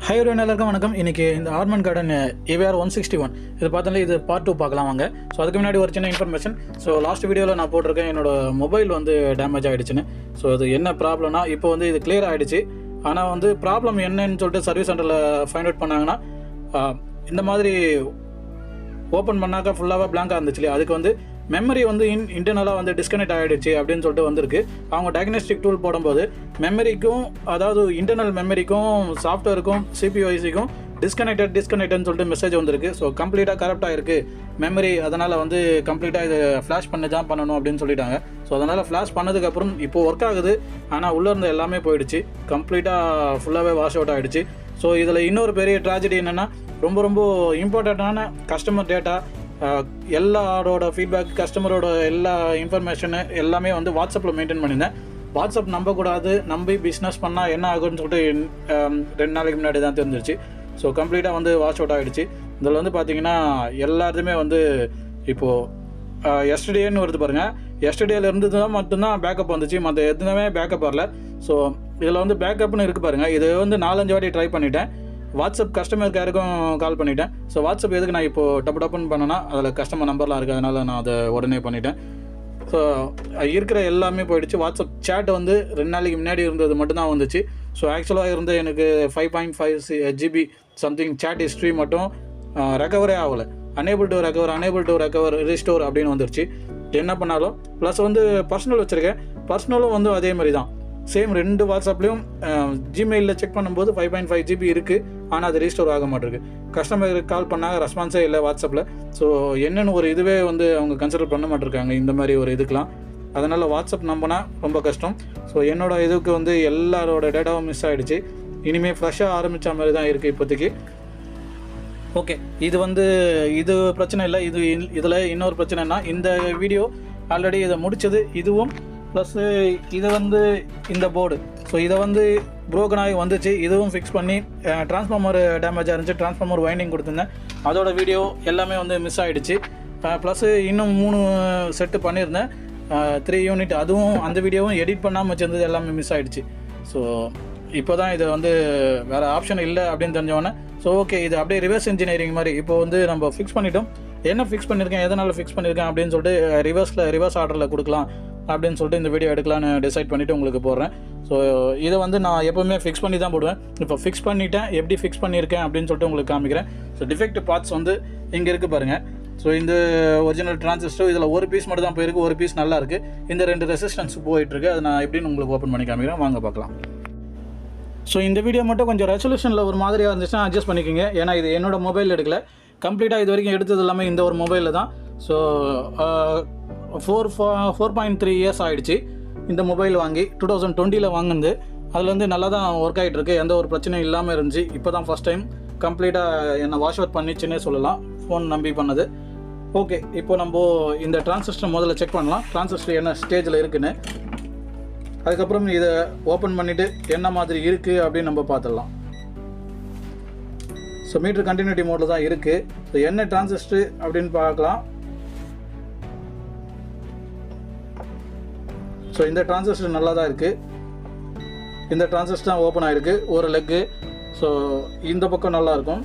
High everyone, எல்லாருக்கும் வணக்கம். இன்றைக்கி இந்த ஆர்மன் கார்டன் AVR 161 இது பார்த்தோம்னா இது பார்ட் 2 பார்க்கலாம் வாங்க. ஸோ அதுக்கு முன்னாடி ஒரு சின்ன இன்ஃபர்மேஷன். ஸோ லாஸ்ட் வீடியோவில் நான் போட்டிருக்கேன் என்னோடய மொபைல் வந்து டேமேஜ் ஆகிடுச்சுன்னு. ஸோ அது என்ன ப்ராப்ளம்னா இப்போ வந்து இது கிளியர் ஆகிடுச்சு. ஆனால் வந்து ப்ராப்ளம் என்னன்னு சொல்லிட்டு சர்வீஸ் சென்டரில் ஃபைண்ட் அவுட் பண்ணாங்கன்னா இந்த மாதிரி ஓப்பன் பண்ணாக்கா ஃபுல்லாக பிளாங்காக இருந்துச்சு இல்லையா, அதுக்கு வந்து மெமரி வந்து இன்டர்னலாக வந்து டிஸ்கனெக்ட் ஆகிடுச்சு அப்படின்னு சொல்லிட்டு வந்திருக்கு. அவங்க டயக்னோஸ்டிக் டூல் போடும்போது மெமரிக்கும், அதாவது இன்டர்னல் மெமரிக்கும் சாஃப்ட்வேருக்கும் CPUICக்கும் டிஸ்கனெக்டட்னு சொல்லிட்டு மெசேஜ் வந்திருக்கு. ஸோ கம்ப்ளீட்டாக கரெக்டாக இருக்குது மெமரி, அதனால் வந்து கம்ப்ளீட்டாக இது ஃப்ளாஷ் பண்ணி தான் பண்ணணும் அப்படின்னு சொல்லிட்டாங்க. ஸோ அதனால் ஃப்ளாஷ் பண்ணதுக்கப்புறம் இப்போது ஒர்க் ஆகுது. ஆனால் உள்ளே இருந்த எல்லாமே போயிடுச்சு, கம்ப்ளீட்டாக ஃபுல்லாகவே வாஷ் அவுட் ஆகிடுச்சு. ஸோ இதில் இன்னொரு பெரிய ட்ராஜடி என்னென்னா, ரொம்ப இம்பார்ட்டண்ட்டான கஸ்டமர் டேட்டா, எல்லாரோட ஃபீட்பேக், கஸ்டமரோட எல்லா இன்ஃபர்மேஷனு எல்லாமே வந்து வாட்ஸ்அப்பில் மெயின்டைன் பண்ணியிருந்தேன். வாட்ஸ்அப் நம்பக்கூடாது, நம்பி பிஸ்னஸ் பண்ணால் என்ன ஆகுன்னு சொல்லிட்டு 2 நாளைக்கு முன்னாடி தான் தெரிஞ்சிருச்சு. ஸோ கம்ப்ளீட்டாக வந்து வாஷ் அவுட் ஆகிடுச்சு. இதில் வந்து பார்த்திங்கன்னா எல்லாத்தையுமே வந்து இப்போது எஸ்டர்டேன்னு வருது பாருங்கள். எஸ்டர்டேலேருந்து தான் மட்டும்தான் பேக்கப் வந்துச்சு, மற்ற எதுவுமே பேக்கப் வரல. ஸோ இதில் வந்து பேக்கப்னு இருக்குது பாருங்கள். இது வந்து 4-5 வாட்டி ட்ரை பண்ணிட்டேன். வாட்ஸ்அப் கஸ்டமர் கேருக்கும் கால் பண்ணிவிட்டேன். ஸோ வாட்ஸ்அப் எதுக்கு நான் இப்போது டப்புன்னு பண்ணேன்னா அதில் கஸ்டமர் நம்பர்லாம் இருக்குது, அதனால் நான் அதை உடனே பண்ணிட்டேன். ஸோ இருக்கிற எல்லாமே போயிடுச்சு. வாட்ஸ்அப் சேட் வந்து 2 நாளைக்கு முன்னாடி இருந்தது மட்டும்தான் வந்துச்சு. ஸோ ஆக்சுவலாக இருந்த எனக்கு 5.5 GB சம்திங் சேட் ஹிஸ்ட்ரி மட்டும் ரெக்கவரே ஆகலை. அனேபிள் டு ரெக்கவர் ரீஸ்டோர் அப்படின்னு வந்துருச்சு. என்ன பண்ணாலும் ப்ளஸ் வந்து பர்சனல் வச்சுருக்கேன். பர்சனலும் வந்து அதே மாதிரி தான், சேம் 2 வாட்ஸ்அப்லேயும் ஜிமெயிலில் செக் பண்ணும்போது 5.5 GB இருக்குது, ஆனால் அது ரீஸ்டோர் ஆக மாட்டேருக்கு. கஸ்டமருக்கு கால் பண்ணால் ரெஸ்பான்ஸே இல்லை வாட்ஸ்அப்பில். ஸோ என்னென்னு ஒரு இதுவே வந்து அவங்க கன்சிடர் பண்ண மாட்டிருக்காங்க இந்த மாதிரி ஒரு இதுக்கெலாம். அதனால் வாட்ஸ்அப் நம்பினா ரொம்ப கஷ்டம். ஸோ என்னோடய இதுக்கு வந்து எல்லாரோட டேட்டாவும் மிஸ் ஆகிடுச்சு. இனிமேல் ஃப்ரெஷ்ஷாக ஆரம்பித்த மாதிரி தான் இருக்குது இப்போதைக்கு. ஓகே, இது பிரச்சனை இல்லை. இதில் இன்னொரு பிரச்சனைனா, இந்த வீடியோ ஆல்ரெடி இதை முடித்தது இதுவும் ப்ளஸ்ஸு இது வந்து இந்த போர்டு. ஸோ இதை வந்து ப்ரோக்கன் ஆகி வந்துச்சு, இதுவும் ஃபிக்ஸ் பண்ணி டிரான்ஸ்ஃபார்மர் டேமேஜாக இருந்துச்சு, டிரான்ஸ்ஃபார்மர் வைண்டிங் கொடுத்துருந்தேன், அதோட வீடியோ எல்லாமே வந்து மிஸ் ஆகிடுச்சு. ப்ளஸ்ஸு இன்னும் 3 செட்டு பண்ணியிருந்தேன், 3 யூனிட், அதுவும் அந்த வீடியோவும் எடிட் பண்ணாமல் வச்சுருந்தது எல்லாமே மிஸ் ஆகிடுச்சு. ஸோ இப்போ தான் இது வந்து வேறு ஆப்ஷன் இல்லை அப்படின்னு தெரிஞ்சவொன்னே, ஸோ ஓகே இது அப்படியே ரிவர்ஸ் இன்ஜினியரிங் மாதிரி இப்போ வந்து நம்ம ஃபிக்ஸ் பண்ணிட்டோம். என்ன ஃபிக்ஸ் பண்ணியிருக்கேன், எதனால் ஃபிக்ஸ் பண்ணியிருக்கேன் அப்படின்னு சொல்லிட்டு ரிவர்ஸ் ஆர்டரில் கொடுக்கலாம் அப்படின்னு சொல்லிட்டு இந்த வீடியோ எடுக்கலான்னு டிசைட் பண்ணிவிட்டு உங்களுக்கு போடுறேன். ஸோ இதை வந்து நான் எப்போவுமே ஃபிக்ஸ் பண்ணி தான் போடுவேன். இப்போ ஃபிக்ஸ் பண்ணிவிட்டேன், எப்படி ஃபிக்ஸ் பண்ணியிருக்கேன் அப்படின்னு சொல்லிட்டு உங்களுக்கு காமிக்கிறேன். ஸோ டிஃபெக்ட் பார்ட்ஸ் வந்து இங்கே இருக்குது பாருங்கள். ஸோ இந்த ஒரிஜினல் டிரான்சிஸ்டர் இதில் ஒரு பீஸ் மட்டும் தான் போயிருக்கு, ஒரு பீஸ் நல்லா இருக்குது. இந்த 2 ரெசிஸ்டன்ஸ் போயிட்டுருக்கு, அதை நான் எப்படின்னு உங்களுக்கு ஓப்பன் பண்ணி காமிக்கிறேன், வாங்க பார்க்கலாம். ஸோ இந்த வீடியோ மட்டும் கொஞ்சம் ரெசல்யூஷனில் ஒரு மாதிரியாக இருந்துச்சுன்னா அட்ஜஸ்ட் பண்ணிக்கோங்க. ஏன்னா இது என்னோடய மொபைல் எடுக்கல, கம்ப்ளீட்டாக இது வரைக்கும் எடுத்தது எல்லாமே இந்த ஒரு மொபைலில் தான். ஸோ 4.3 இயர்ஸ் ஆகிடுச்சு இந்த மொபைல் வாங்கி. 2020 வாங்கினது. அதில் வந்து நல்லா தான் ஒர்க் ஆகிட்டுருக்கு, எந்த ஒரு பிரச்சனையும் இல்லாமல் இருந்துச்சு. இப்போ தான் ஃபஸ்ட் டைம் கம்ப்ளீட்டாக என்னை வாஷ் அவுட் பண்ணிச்சுன்னே சொல்லலாம், ஃபோன் நம்பி பண்ணது. ஓகே, இப்போ நம்ம இந்த டிரான்சிஸ்டர் முதல்ல செக் பண்ணலாம், டிரான்சிஸ்டர் என்ன ஸ்டேஜில் இருக்குன்னு. அதுக்கப்புறம் இதை ஓப்பன் பண்ணிவிட்டு என்ன மாதிரி இருக்குது அப்படின்னு நம்ம பார்த்துடலாம். ஸோ மீட்டர் கண்டினியூட்டி மோடில் தான் இருக்குது. ஸோ என்ன டிரான்சிஸ்டர் அப்படின்னு பார்க்கலாம். ஸோ இந்த டிரான்சிஸ்டர் நல்லா தான் இருக்குது. இந்த டிரான்சிஸ்டர் தான் ஓப்பன் ஆகிருக்கு ஒரு லெக்கு. ஸோ இந்த பக்கம் நல்லாயிருக்கும்.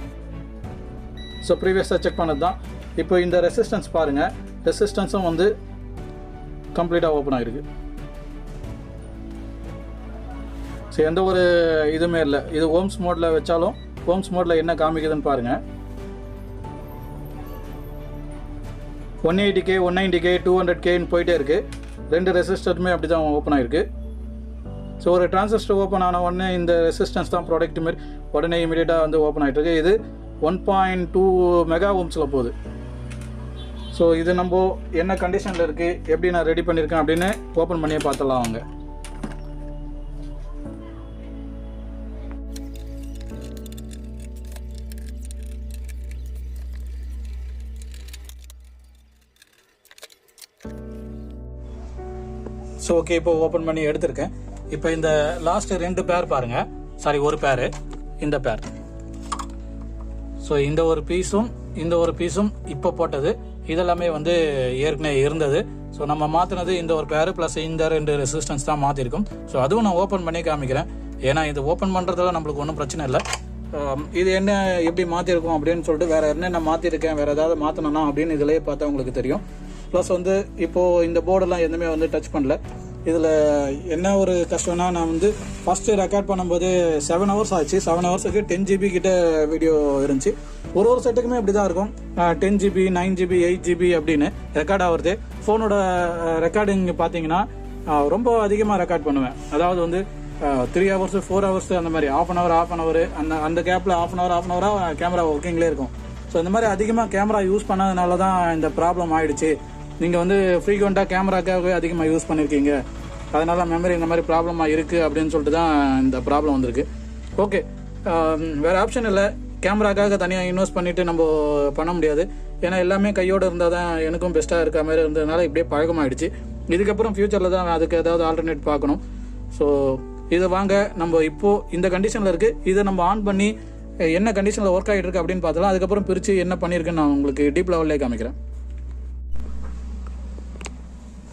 ஸோ ப்ரீவியஸாக செக் பண்ணது தான். இப்போ இந்த ரெசிஸ்டன்ஸ் பாருங்கள், ரெசிஸ்டன்ஸும் வந்து கம்ப்ளீட்டாக ஓப்பன் ஆகிருக்கு. ஸோ எந்த ஒரு இதுவுமே இல்லை. இது ஓம்ஸ் மோடில் வச்சாலும் ஓம்ஸ் மோடில் என்ன காமிக்குதுன்னு பாருங்கள். 180K 190K 200Kன்னு போயிட்டே இருக்குது. 2 ரெசிஸ்டருமே அப்படி தான் ஓப்பன் ஆகிருக்கு. ஸோ ஒரு டிரான்சிஸ்டர் ஓப்பன் ஆன உடனே இந்த ரெசிஸ்டன்ஸ் தான் ப்ராடக்ட் மாரி உடனே இமீடியட்டாக வந்து ஓப்பன் ஆகிட்டுருக்கு. இது 1.2 மெகா ஓம்ஸில் போகுது. ஸோ இது நம்ம என்ன கண்டிஷனில் இருக்குது, எப்படி நான் ரெடி பண்ணியிருக்கேன் அப்படின்னு ஓப்பன் பண்ணியே பார்த்துடலாம் அவங்க. ஸோ ஓகே, இப்போ ஓப்பன் பண்ணி எடுத்திருக்கேன். இப்போ இந்த லாஸ்ட் 2 பேர் பாருங்கள், சாரி ஒரு பேர், இந்த பேர். ஸோ இந்த ஒரு பீஸும் இப்போ போட்டது, இதெல்லாமே வந்து ஏற்கனவே இருந்தது. ஸோ நம்ம மாற்றினது இந்த ஒரு பேர் ப்ளஸ் இந்த 2 ரெசிஸ்டன்ஸ் தான் மாற்றிருக்கும். ஸோ அதுவும் நான் ஓப்பன் பண்ணி காமிக்கிறேன். ஏன்னா இது ஓப்பன் பண்ணுறதுல நம்மளுக்கு ஒன்றும் பிரச்சனை இல்லை. இது என்ன எப்படி மாற்றிருக்கோம் அப்படின்னு சொல்லிட்டு வேறு என்னென்ன மாற்றிருக்கேன், வேறு ஏதாவது மாற்றணும்னா அப்படின்னு இதிலே பார்த்தா உங்களுக்கு தெரியும். ப்ளஸ் வந்து இப்போது இந்த போர்டெல்லாம் எதுவுமே வந்து டச் பண்ணல. இதில் என்ன ஒரு கஷ்டம்னா, நான் வந்து ஃபஸ்ட்டு ரெக்கார்ட் பண்ணும்போது 7 hours ஆச்சு. 7 hoursக்கு 10 GB கிட்ட வீடியோ இருந்துச்சு. ஒரு செட்டுக்குமே இப்படி தான் இருக்கும். 10 GB 9 GB 8 GB அப்படின்னு ரெக்கார்ட் ஆகுறது. ஃபோனோட ரெக்கார்டிங் பார்த்தீங்கன்னா ரொம்ப அதிகமாக ரெக்கார்ட் பண்ணுவேன். அதாவது வந்து 3 hours 4 hours அந்த மாதிரி half an hour அந்த கேப்பில் half an hour கேமரா ஒர்க்கிங்லேயே இருக்கும். ஸோ இந்த மாதிரி அதிகமாக கேமரா யூஸ் பண்ணதுனால தான் இந்த ப்ராப்ளம் ஆகிடுச்சு. நீங்கள் வந்து ஃப்ரீக்வெண்ட்டாக கேமராக்காகவே அதிகமாக யூஸ் பண்ணியிருக்கீங்க, அதனால மெமரி இந்த மாதிரி ப்ராப்ளமாக இருக்குது அப்படின்னு சொல்லிட்டு தான் இந்த ப்ராப்ளம் வந்திருக்கு. ஓகே, வேறு ஆப்ஷன் இல்லை. கேமராக்காக தனியாக இன்வெஸ்ட் பண்ணிவிட்டு நம்ம பண்ண முடியாது. ஏன்னா எல்லாமே கையோடு இருந்தால் தான் எனக்கும் பெஸ்ட்டாக இருக்க மாதிரி இருந்ததுனால இப்படியே பழக்கமாகிடுச்சு. இதுக்கப்புறம் ஃப்யூச்சரில் தான் அதுக்கு ஏதாவது ஆல்டர்னேட் பார்க்கணும். ஸோ இதை வாங்க நம்ம இப்போது இந்த கண்டிஷனில் இருக்குது. இதை நம்ம ஆன் பண்ணி என்ன கண்டிஷனில் ஒர்க் ஆகிட்டு இருக்கு அப்படின்னு பார்த்தலாம். அதுக்கப்புறம் பிரித்து என்ன பண்ணியிருக்குன்னு நான் உங்களுக்கு டீப் லெவல்லே காமிக்கிறேன்.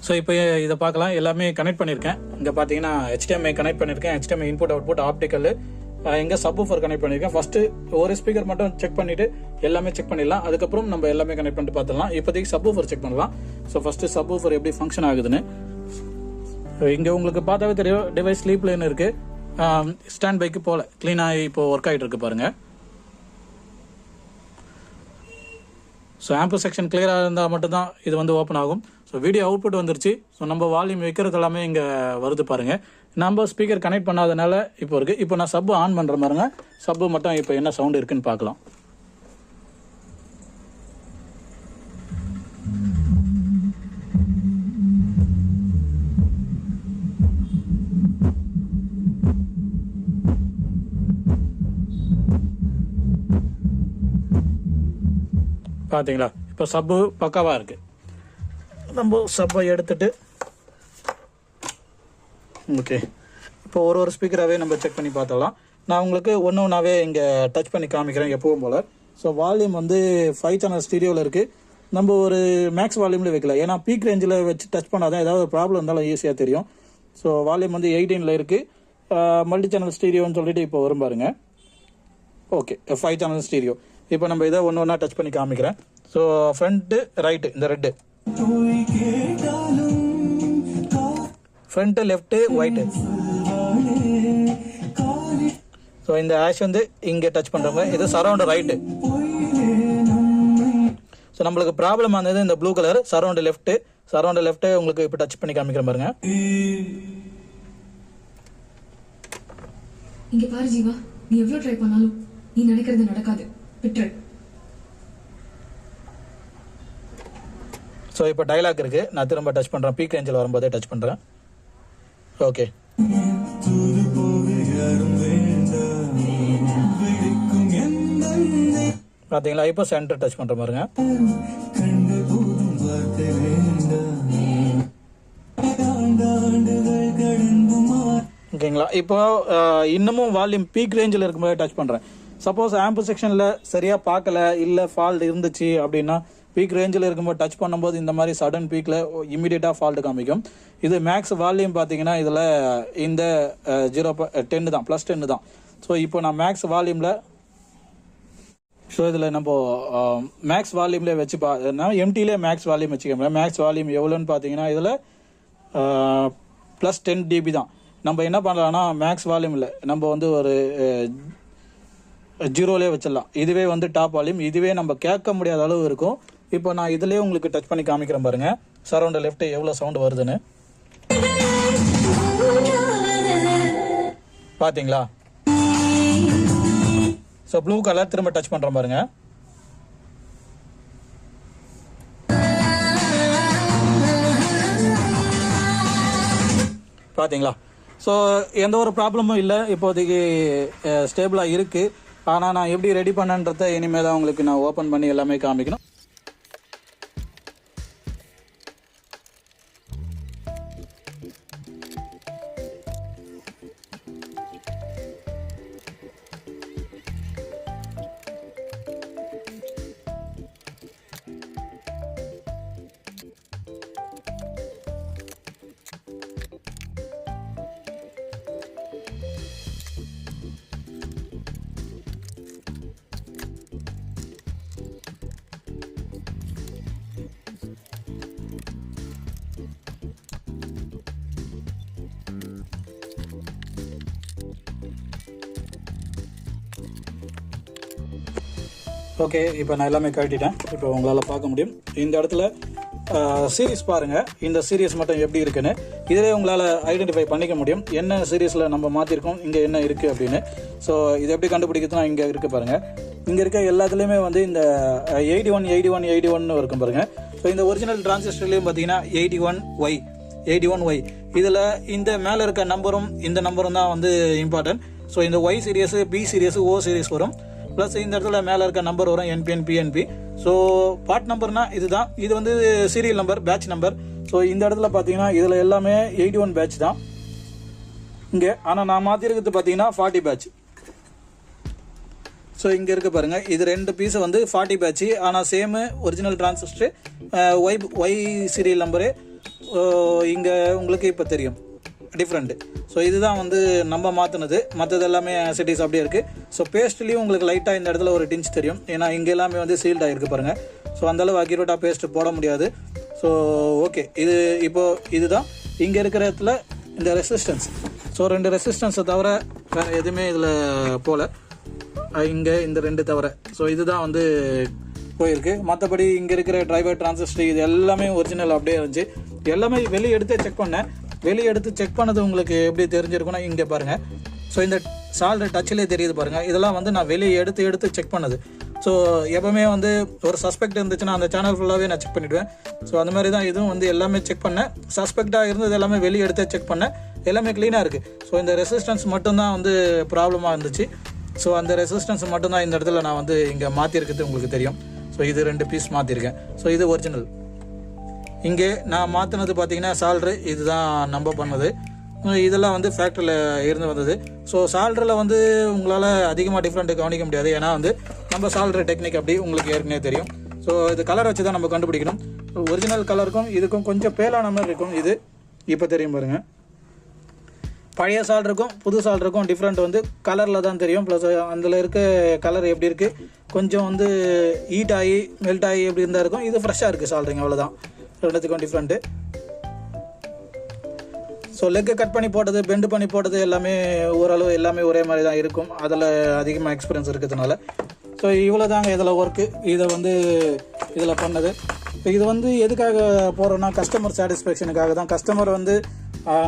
ஸோ இப்போ இதை பார்க்கலாம். எல்லாமே கனெக்ட் பண்ணியிருக்கேன். இங்கே பார்த்தீங்கன்னா HDMI கனெக்ட் பண்ணியிருக்கேன். HDMI input output optical. இங்கே சப்வூஃபர் கனெக்ட் பண்ணியிருக்கேன். ஃபஸ்ட்டு ஒரு ஸ்பீக்கர் மட்டும் செக் பண்ணிவிட்டு எல்லாமே செக் பண்ணிடலாம். அதுக்கப்புறம் நம்ம எல்லாமே கனெக்ட் பண்ணிட்டு பார்த்துடலாம். இப்போதைக்கு சப்வூஃபர் செக் பண்ணலாம். ஸோ ஃபஸ்ட்டு சப்வூஃபர் எப்படி ஃபங்க்ஷன் ஆகுதுன்னு இங்கே உங்களுக்கு பார்த்தாவே தெரியும். டிவைஸ் ஸ்லீப்லேன்னு இருக்குது. ஸ்டாண்ட் பைக்கு போல் க்ளீனாக இப்போ ஒர்க் ஆகிட்டு இருக்கு பாருங்கள். ஸோ ஆம்பு செக்ஷன் கிளியராக இருந்தால் மட்டும்தான் இது வந்து ஓப்பன் ஆகும். ஸோ வீடியோ அவுட்புட் வந்துருச்சு. ஸோ நம்ம வால்யூம் வைக்கிறது எல்லாமே இங்கே வருது பாருங்கள். நம்ம ஸ்பீக்கர் கனெக்ட் பண்ணாதனால இப்போ இருக்குது. இப்போ நான் சப்பு ஆன் பண்ணுற பாருங்க. சப்பு மட்டும் இப்போ என்ன சவுண்டு இருக்குன்னு பார்க்கலாம். பார்த்தீங்களா, இப்போ சப்பு பக்காவாக இருக்குது. நம்ம சப்பை எடுத்துட்டு ஓகே, இப்போ ஒரு ஸ்பீக்கராகவே நம்ம செக் பண்ணி பார்த்தலாம். நான் உங்களுக்கு ஒன்று ஒன்றாவே இங்கே டச் பண்ணி காமிக்கிறேன் எப்பவும் போல். ஸோ வால்யூம் வந்து 5 channel ஸ்டீரியோவில் இருக்குது. நம்ம ஒரு மேக்ஸ் வால்யூமில் வைக்கல, ஏன்னா பீக் ரேஞ்சில் வச்சு டச் பண்ணாதான் ஏதாவது ஒரு ப்ராப்ளம் இருந்தாலும் ஈஸியாக தெரியும். ஸோ வால்யூம் வந்து 18 இருக்குது. மல்டி சேனல் ஸ்டீரியோன்னு சொல்லிட்டு இப்போ வரும் பாருங்க. Okay, 5 channel stereo. இப்போ நம்ம இதை ஒன்று ஒன்றா டச் பண்ணி காமிக்கிறேன். ஸோ ஃப்ரண்ட்டு ரைட்டு, இந்த red, front left white. So இந்த ஆஷ் வந்து இங்கே டச் பண்ணுறவங்க, இது சரௌண்டு ரைட்டு. ஸோ நம்மளுக்கு ப்ராப்ளம் ஆனது இந்த ப்ளூ கலர் சரௌண்டு லெஃப்ட்டு உங்களுக்கு இப்போ டச் பண்ணி காமிக்கிற பாருங்க. இங்க பாரு ஜீவா, நீ எவ்வளவு ட்ரை பண்ணாலும் நீ நினைக்கிறது நடக்காது, விட்டுரு. ஸோ இப்போ டைலாக் இருக்கு, நான் திரும்ப டச் பண்ணுறேன். பீக் ரேஞ்சில் வரும்போதே டச் பண்ணுறேன். ஓகே, பார்த்தீங்களா, இப்போ சென்டர் டச் பண்ணுற பாருங்க. ஓகேங்களா, இப்போ இன்னமும் வால்யூம் பீக் ரேஞ்சில் இருக்கும்போது டச் பண்ணுறேன். சப்போஸ் ஆம்பு செக்ஷனில் சரியாக பார்க்கல, இல்லை ஃபால்ட் இருந்துச்சு அப்படின்னா பீக் ரேஞ்சில் இருக்கும்போது டச் பண்ணும்போது இந்த மாதிரி சடன் பீக்கில் இமீடியட்டாக ஃபால்ட்டு காமிக்கும். இது மேக்ஸ் வால்யூம் பார்த்தீங்கன்னா இதில் இந்த 0.10 தான், +10 தான். ஸோ இப்போ நான் மேக்ஸ் வால்யூமில், ஸோ இதில் நம்ம மேக்ஸ் வால்யூம்லேயே வச்சு எம்டிலே மேக்ஸ் வால்யூம் வச்சுக்கோங்க. மேக்ஸ் வால்யூம் எவ்வளோன்னு பார்த்தீங்கன்னா இதில் +10 dB தான். நம்ம என்ன பண்ணலாம்னா மேக்ஸ் வால்யூமில் நம்ம வந்து ஒரு 0லே வச்சிடலாம். இதுவே வந்து டாப் வால்யூம், இதுவே நம்ம கேட்க முடியாத அளவு இருக்கும். இப்போ நான் இதுலேயே உங்களுக்கு டச் பண்ணி காமிக்கிறேன் பாருங்க, சரௌண்ட் லெஃப்ட் எவ்வளோ சவுண்டு வருதுன்னு. பார்த்தீங்களா, ஸோ ப்ளூ கலர் திரும்ப டச் பண்ணுறேன் பாருங்க. பார்த்தீங்களா, ஸோ எந்த ஒரு ப்ராப்ளமும் இல்லை, இப்போதைக்கு ஸ்டேபிளாக இருக்குது. ஆனால் நான் எப்படி ரெடி பண்ணன்றதை இனிமேல் தான் உங்களுக்கு நான் ஓப்பன் பண்ணி எல்லாமே காமிக்கணும். ஓகே, இப்போ நான் எல்லாமே கழட்டிட்டேன். இப்போ உங்களால் பார்க்க முடியும். இந்த இடத்துல சீரீஸ் பாருங்கள், இந்த சீரீஸ் மட்டும் எப்படி இருக்குன்னு இதிலே உங்களால் ஐடென்டிஃபை பண்ணிக்க முடியும் என்ன சீரீஸில் நம்ம மாற்றிருக்கோம், இங்கே என்ன இருக்குது அப்படின்னு. ஸோ இது எப்படி கண்டுபிடிக்கிறதுனா இங்கே இருக்குது பாருங்கள். இங்கே இருக்க எல்லாத்துலேயுமே வந்து இந்த 81 இருக்கும் பாருங்கள். ஸோ இந்த ஒரிஜினல் டிரான்சிஸ்டர்லேயும் பார்த்தீங்கன்னா 81Y இதில் இந்த மேலே இருக்க நம்பரும் இந்த நம்பரும் தான் வந்து இம்பார்ட்டன்ட். ஸோ இந்த Y series, B series, O series வரும். ப்ளஸ் இந்த இடத்துல மேலே இருக்க நம்பர் வரும் NPN PNP. ஸோ பார்ட் நம்பர்னா இதுதான், இது வந்து serial number, batch number. So இந்த இடத்துல பார்த்தீங்கன்னா இதில் எல்லாமே 81 பேட்ச் தான் இங்கே. ஆனால் நான் மாற்றிருக்கிறது பார்த்தீங்கன்னா 40 பேட்ச். ஸோ இங்கே இருக்க பாருங்கள், இது 2 பீஸு வந்து 40 பேட்ச். ஆனால் சேமு ஒரிஜினல் டிரான்சிஸ்டர் ஒய் சீரியல் நம்பரு இங்கே உங்களுக்கு இப்போ தெரியும் டிஃப்ரெண்ட்டு. ஸோ இதுதான் வந்து நம்ம மாற்றினது, மற்றது எல்லாமே சிட்டிஸ் அப்படியே இருக்குது. ஸோ பேஸ்ட்லேயும் உங்களுக்கு லைட்டாக இந்த இடத்துல ஒரு டிஞ்ச் தெரியும், ஏன்னா இங்கே எல்லாமே வந்து சீல்ட் ஆகிருக்கு பாருங்கள். ஸோ அந்தளவு அக்யூரேட்டாக பேஸ்ட்டு போட முடியாது. ஸோ ஓகே, இது இப்போது இதுதான் இங்கே இருக்கிற இடத்துல இந்த ரெசிஸ்டன்ஸ். ஸோ 2 ரெசிஸ்டன்ஸை தவிர வேறு எதுவுமே இதில் போல் இங்கே இந்த 2 தவிர. ஸோ இதுதான் வந்து போயிருக்கு. மற்றபடி இங்கே இருக்கிற டிரைவர் டிரான்சிஸ்டர் இது எல்லாமே ஒரிஜினல் அப்படியே இருந்துச்சு. எல்லாமே வெளியே எடுத்து செக் பண்ணேன். வெளியே எடுத்து செக் பண்ணது உங்களுக்கு எப்படி தெரிஞ்சிருக்குன்னா இங்கே பாருங்கள். ஸோ இந்த சால்ட் டச்சிலே தெரியுது பாருங்கள். இதெல்லாம் வந்து நான் வெளியே எடுத்து செக் பண்ணது. ஸோ எப்போவுமே வந்து ஒரு சஸ்பெக்ட் இருந்துச்சுன்னா அந்த சேனல் ஃபுல்லாகவே நான் செக் பண்ணிவிடுவேன். ஸோ அந்த மாதிரி தான் இதுவும் வந்து எல்லாமே செக் பண்ணேன். சஸ்பெக்டாக இருந்தது எல்லாமே வெளியே எடுத்து செக் பண்ணேன், எல்லாமே க்ளீனாக இருக்குது. ஸோ இந்த ரெசிஸ்டன்ஸ் மட்டும்தான் வந்து ப்ராப்ளமாக இருந்துச்சு. ஸோ அந்த ரெசிஸ்டன்ஸ் மட்டும்தான் இந்த இடத்துல நான் வந்து இங்கே மாற்றிருக்கிறது உங்களுக்கு தெரியும். ஸோ இது 2 பீஸ் மாற்றிருக்கேன். ஸோ இது ஒரிஜினல். இங்கே நான் மாற்றினது பார்த்தீங்கன்னா சால்ட்ரு, இதுதான் நம்ம பண்ணது. இதெல்லாம் வந்து ஃபேக்ட்ரியில் இருந்து வந்தது. ஸோ சால்ட்ரில் வந்து உங்களால் அதிகமாக டிஃப்ரெண்ட்டு கவனிக்க முடியாது, ஏன்னா வந்து நம்ம சால்ட்ரு டெக்னிக் அப்படி உங்களுக்கு ஏற்கனவே தெரியும். ஸோ இது கலர் வச்சு தான் நம்ம கண்டுபிடிக்கணும். ஒரிஜினல் கலருக்கும் இதுக்கும் கொஞ்சம் பேலான மாதிரி இருக்கும். இது இப்போ தெரியும் பாருங்கள். பழைய சால்ட்ருக்கும் புது சால்ட்ருக்கும் டிஃப்ரெண்ட் வந்து கலரில் தான் தெரியும். ப்ளஸ் அதில் இருக்க கலர் எப்படி இருக்குது, கொஞ்சம் வந்து ஹீட் ஆகி மெல்ட் ஆகி எப்படி இருந்தால் இருக்கும். இது ஃப்ரெஷ்ஷாக இருக்குது சால்ட்ரிங்க, அவ்வளோதான். 2த்துக்கும் டிஃப்ரெண்ட்டு. ஸோ லெக்கை கட் பண்ணி போட்டது, பெண்டு பண்ணி போட்டது எல்லாமே ஓரளவு எல்லாமே ஒரே மாதிரி தான் இருக்கும். அதில் அதிகமாக எக்ஸ்பீரியன்ஸ் இருக்கிறதுனால. ஸோ இவ்வளோ தாங்க இதில் ஒர்க்கு. இதை வந்து இதில் பண்ணது. இது வந்து எதுக்காக போகிறோன்னா கஸ்டமர் சாட்டிஸ்ஃபேக்ஷனுக்காக தான். கஸ்டமர் வந்து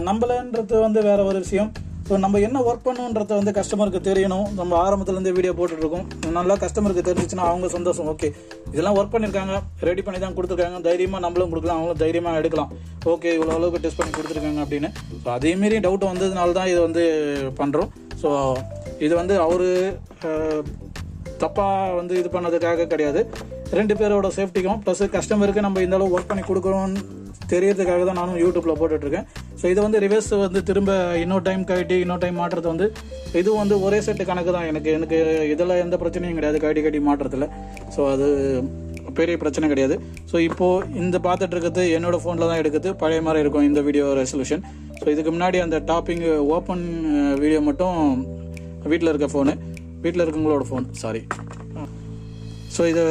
நம்மளன்றது வந்து வேறு ஒரு விஷயம். ஸோ நம்ம என்ன ஒர்க் பண்ணுன்றத வந்து கஸ்டமருக்கு தெரியணும். நம்ம ஆரம்பத்துலேருந்து வீடியோ போட்டுட்ருக்கோம், நல்லா கஸ்டமருக்கு தெரிஞ்சிச்சுன்னா அவங்க சந்தோஷம். ஓகே, இதெல்லாம் ஒர்க் பண்ணியிருக்காங்க, ரெடி பண்ணி தான் கொடுத்துருக்காங்க, தைரியமாக நம்மளும் கொடுக்கலாம், அவங்களும் தைரியமாக எடுக்கலாம். ஓகே, இவ்வளோ அளவுக்கு டெஸ்ட் பண்ணி கொடுத்துருக்காங்க அப்படின்னு. ஸோ அதேமாரி டவுட் வந்ததுனால தான் இதை வந்து பண்ணுறோம். ஸோ இது வந்து அவர் தப்பாக வந்து இது பண்ணதுக்காக கிடையாது. 2 பேரோட சேஃப்டிக்கும் ப்ளஸ் கஸ்டமருக்கு நம்ம இந்த அளவு ஒர்க் பண்ணி கொடுக்குறோன்னு தெரியறதுக்காக தான் நானும் யூடியூப்பில் போட்டுட்ருக்கேன். ஸோ இது வந்து ரிவர்ஸ் வந்து திரும்ப இன்னொரு டைம் கட்டி இன்னொரு டைம் மாட்டுறது வந்து இது வந்து ஒரே செட்டு கணக்கு தான். எனக்கு இதில் எந்த பிரச்சனையும் கிடையாது கட்டி மாட்டுறதுல. ஸோ அது பெரிய பிரச்சனை கிடையாது. ஸோ இப்போது இந்த பார்த்துட்டு இருக்கிறது என்னோடய ஃபோனில் தான் எடுக்குது, பழைய மாதிரி இருக்கும் இந்த வீடியோ ரெசல்யூஷன். ஸோ இதுக்கு முன்னாடி அந்த டாப்பிங் ஓப்பன் வீடியோ மட்டும் வீட்டில் இருக்க ஃபோனு, வீட்டில் இருக்கவங்களோட ஃபோன், சாரி. ஸோ இதை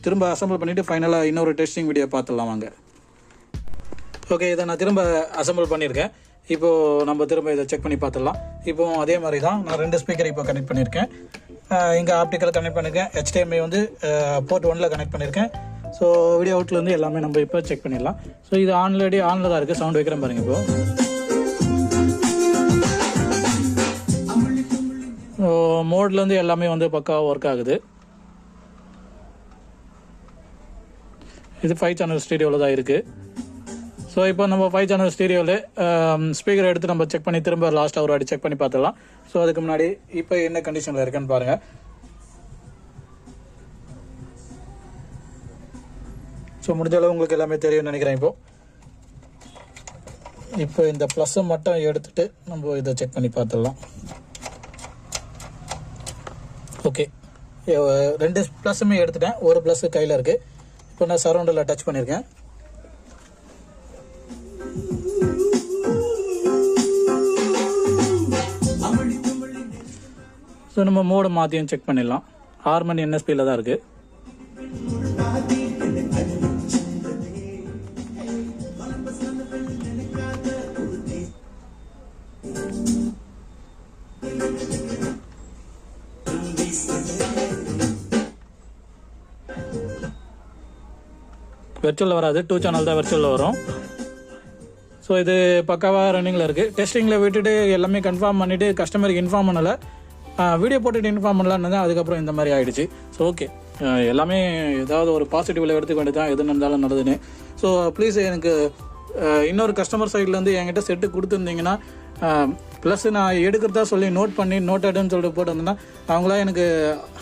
திரும்ப அசம்பிள் பண்ணிவிட்டு ஃபைனலாக இன்னொரு டெஸ்டிங் வீடியோ பார்த்துடலாம் வாங்க. ஓகே, இதை நான் திரும்ப அசம்பிள் பண்ணியிருக்கேன். இப்போது நம்ம திரும்ப இதை செக் பண்ணி பார்த்துடலாம். இப்போது அதே மாதிரி தான் நான் 2 ஸ்பீக்கர் இப்போ கனெக்ட் பண்ணியிருக்கேன். இங்கே ஆப்டிக்கல் கனெக்ட் பண்ணியிருக்கேன், HDMI வந்து போர்ட் 1ல் கனெக்ட் பண்ணியிருக்கேன். ஸோ வீடியோ அவுட்லேருந்து எல்லாமே நம்ம இப்போ செக் பண்ணிடலாம். ஸோ இது ஆன்லைடி ஆனில் தான் இருக்குது. சவுண்ட் வைக்கிறேன் பாருங்கள். இப்போது மோட்லேருந்து எல்லாமே வந்து பக்காவாக ஒர்க் ஆகுது. இது 5 சேனல் ஸ்டீரியோவில் தான் இருக்குது. ஸோ இப்போ நம்ம 5 சேனல் ஸ்டீரியோவில் ஸ்பீக்கரை எடுத்து நம்ம செக் பண்ணி திரும்ப லாஸ்ட்டாக ஒரு வாட்டி செக் பண்ணி பார்த்துடலாம். ஸோ அதுக்கு முன்னாடி இப்போ என்ன கண்டிஷனில் இருக்குன்னு பாருங்கள். ஸோ முடிஞ்ச அளவு உங்களுக்கு எல்லாமே தெரியும்னு நினைக்கிறேன். இப்போ இந்த ப்ளஸ்ஸை மட்டும் எடுத்துகிட்டு நம்ம இதை செக் பண்ணி பார்த்துடலாம். ஓகே, 2 ப்ளஸ்ஸுமே எடுத்துட்டேன், ஒரு ப்ளஸ்ஸு கையில் இருக்குது. இப்போ நான் சரௌண்டில் டச் பண்ணியிருக்கேன். ஸோ நம்ம மோடு மாற்றியும் செக் பண்ணிடலாம். ஹார்மனி NSPயில் தான் இருக்குது. வெர்ச்சுவலில் வராது, 2 சேனல் தான் வெர்ச்சுவலில் வரும். ஸோ இது பக்காவாக ரன்னிங்கில் இருக்குது. டெஸ்டிங்கில் விட்டுட்டு எல்லாமே கன்ஃபார்ம் பண்ணிவிட்டு கஸ்டமருக்கு இன்ஃபார்ம் பண்ணலை, வீடியோ போட்டுட்டு இன்ஃபார்ம் பண்ணலான்னு தான். அதுக்கப்புறம் இந்த மாதிரி ஆகிடுச்சு. ஸோ ஓகே, எல்லாமே ஏதாவது ஒரு பாசிட்டிவில் எடுத்துக்க வேண்டியது தான், எது நடந்தாலும் நடந்துன்னு. ஸோ ப்ளீஸ் எனக்கு இன்னொரு கஸ்டமர் சைட்லேருந்து என்கிட்ட செட்டு கொடுத்துருந்தீங்கன்னா, ப்ளஸ் நான் எடுக்கிறதா சொல்லி நோட் பண்ணி நோட்டடுன்னு சொல்லிட்டு போட்டிருந்தேன்னா அவங்களா எனக்கு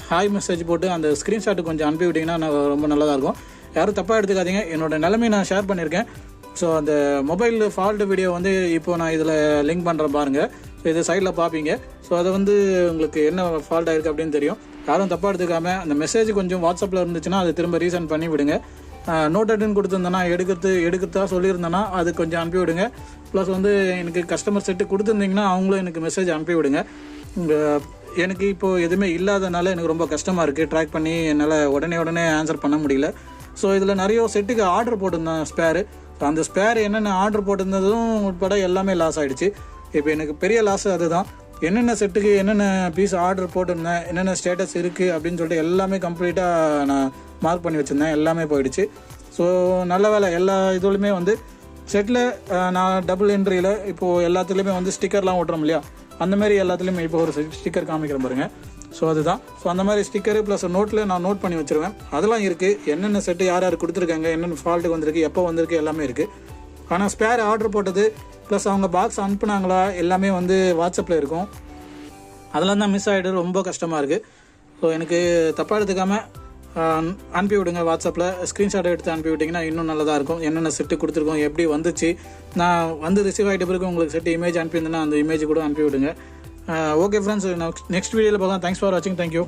ஹாய் மெசேஜ் போட்டு அந்த ஸ்க்ரீன்ஷாட்டு கொஞ்சம் அனுப்பி விட்டிங்கன்னா ரொம்ப நல்லதாக இருக்கும். யாரும் தப்பாக எடுத்துக்காதீங்க, என்னோட நிலைமையை நான் ஷேர் பண்ணியிருக்கேன். ஸோ அந்த மொபைல் ஃபால்ட் வீடியோ வந்து இப்போ நான் இதில் லிங்க் பண்ணுறேன் பாருங்கள். ஸோ இது சைடில் பார்ப்பீங்க. ஸோ அதை வந்து உங்களுக்கு என்ன ஃபால்ட் ஆகிருக்கு அப்படின்னு தெரியும். யாரும் தப்பாக எடுத்துக்காமல் அந்த மெசேஜ் கொஞ்சம் வாட்ஸ்அப்பில் இருந்துச்சுன்னா அது திரும்ப ரீசெண்ட் பண்ணி விடுங்க. நோட்டடுன்னு கொடுத்துருந்தேன்னா எடுக்கிறதா சொல்லியிருந்தேன்னா அது கொஞ்சம் அனுப்பி விடுங்க. ப்ளஸ் வந்து எனக்கு கஸ்டமர் செட்டு கொடுத்துருந்தீங்கன்னா அவங்களும் எனக்கு மெசேஜ் அனுப்பி விடுங்க. எனக்கு இப்போது எதுவுமே இல்லாதனால எனக்கு ரொம்ப கஷ்டமாக இருக்குது, ட்ராக் பண்ணி என்னால் உடனே ஆன்சர் பண்ண முடியல. ஸோ இதில் நிறைய செட்டுக்கு ஆர்டர் போட்டிருந்தேன் ஸ்பேரு. ஸோ அந்த ஸ்பேர் என்னென்ன ஆர்டர் போட்டிருந்ததும் உட்பட எல்லாமே லாஸ் ஆகிடுச்சு. இப்போ எனக்கு பெரிய லாஸ் அதுதான். என்னென்ன செட்டுக்கு என்னென்ன பீஸ் ஆர்டர் போட்டிருந்தேன், என்னென்ன ஸ்டேட்டஸ் இருக்குது அப்படின்னு சொல்லிட்டு எல்லாமே கம்ப்ளீட்டாக நான் மார்க் பண்ணி வச்சுருந்தேன், எல்லாமே போயிடுச்சு. ஸோ நல்ல வேலை எல்லா இதுலையுமே வந்து செட்டில் நான் டபுள் என்ட்ரியில் இப்போது எல்லாத்துலேயுமே வந்து ஸ்டிக்கர்லாம் ஓட்டுறோம் இல்லையா, அந்தமாரி எல்லாத்துலேயுமே இப்போ ஒரு ஸ்டிக்கர் காமிக்கிறேன் பாருங்கள். ஸோ அதுதான். ஸோ அந்த மாதிரி ஸ்டிக்கரு ப்ளஸ் நோட்டில் நான் நோட் பண்ணி வச்சுருவேன். அதெல்லாம் இருக்குது, என்னென்ன செட்டு யார் கொடுத்துருக்காங்க, என்னென்ன ஃபால்ட்டு வந்திருக்கு, எப்போ வந்திருக்கு, எல்லாமே இருக்குது. ஆனால் ஸ்பேர் ஆர்டர் போட்டது ப்ளஸ் அவங்க பாக்ஸ் அனுப்புனாங்களா எல்லாமே வந்து வாட்ஸ்அப்பில் இருக்கும். அதெல்லாம் தான் மிஸ் ஆகிட்டு ரொம்ப கஷ்டமாக இருக்குது. ஸோ எனக்கு தப்பாக எடுத்துக்காமல் அனுப்பி விடுங்க. வாட்ஸ்அப்பில் ஸ்க்ரீன்ஷாட் எடுத்து அனுப்பி விட்டிங்கன்னா இன்னும் நல்லதாக இருக்கும். என்னென்ன செட்டு கொடுத்துருக்கோம், எப்படி வந்துச்சு, நான் வந்து ரிசீவ் ஆகிட்ட பிறகு உங்களுக்கு செட்டு இமேஜ் அனுப்பியிருந்தேன்னா அந்த இமேஜ் கூட அனுப்பி விடுங்க. ஓகே ஃப்ரெண்ட்ஸ், நெக்ஸ்ட் வீடியோவில் பார்க்கலாம். தேங்க்ஸ் ஃபார் வாட்சிங். தேங்க்யூ.